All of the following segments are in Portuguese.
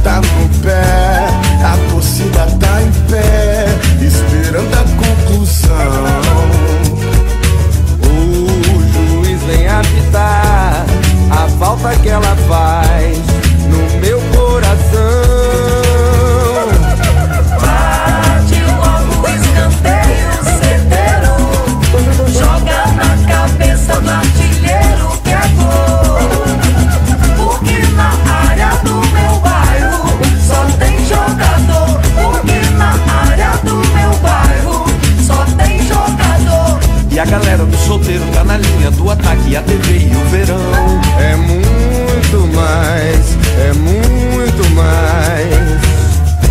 tá no pé, a torcida tá em pé, esperando a conclusão. O juiz vem apitar a falta que ela faz no meu coração. Bate logo o escanteio certeiro, joga na cabeça do artilheiro que é gol. Porque na área do meu bairro só tem jogador. Porque na área do meu bairro só tem jogador. E a galera do solteiro tá na linha do ataque, a TV e o verão. É muito mais, é muito mais.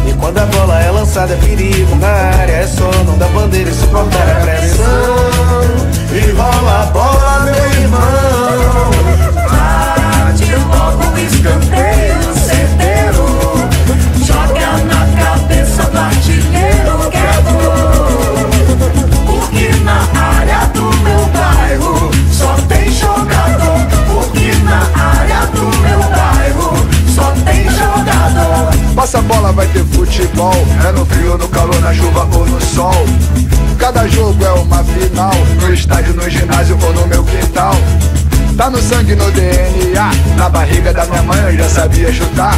E quando a bola é lançada é perigo na área, é só não dar bandeira e suportar a pressão. E rola a bola, meu irmão. Bate logo o escanteio certeiro, joga na cabeça do artilheiro que é gol. Porque na área do meu bairro só tem jogador. Porque na área do meu bairro só tem jogador. Passa a bola, vai ter futebol. É no frio, no calor, na chuva ou no sol. Cada jogo é uma final, no estádio, no ginásio ou no meu quintal. Tá no sangue, no DNA, na barriga da minha mãe eu já sabia chutar.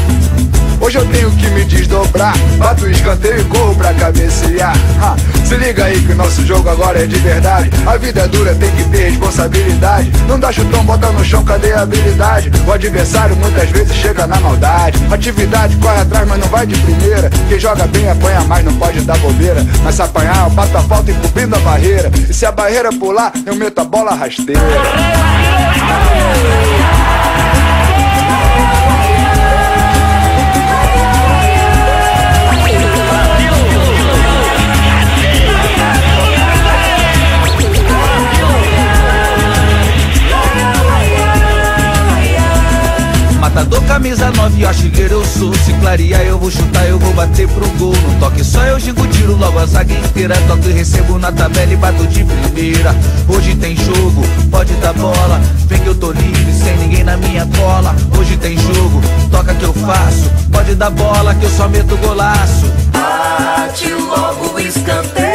Hoje eu tenho que me desdobrar, bato o escanteio e corro pra cabecear. Se liga aí que o nosso jogo agora é de verdade. A vida é dura, tem que ter responsabilidade. Não dá chutão, bota no chão, cadê a habilidade? O adversário muitas vezes chega na maldade. Atividade, corre atrás, mas não vai de primeira. Quem joga bem apanha mais, não pode dar bobeira. Mas se apanhar, eu bato a falta encobrindo a barreira. E se a barreira pular, eu meto a bola rasteira. Matador, camisa 9, artilheiro eu sou. Se clarear eu vou chutar, eu vou bater pro gol. No toque só eu gingo, tiro logo a zaga inteira. Toco e recebo na tabela e bato de primeira. Hoje tem jogo, pode dar bola. Vem que eu tô livre, sem ninguém na minha cola. Hoje tem jogo, toca que eu faço. Pode dar bola que eu só meto golaço. Bate logo o escanteio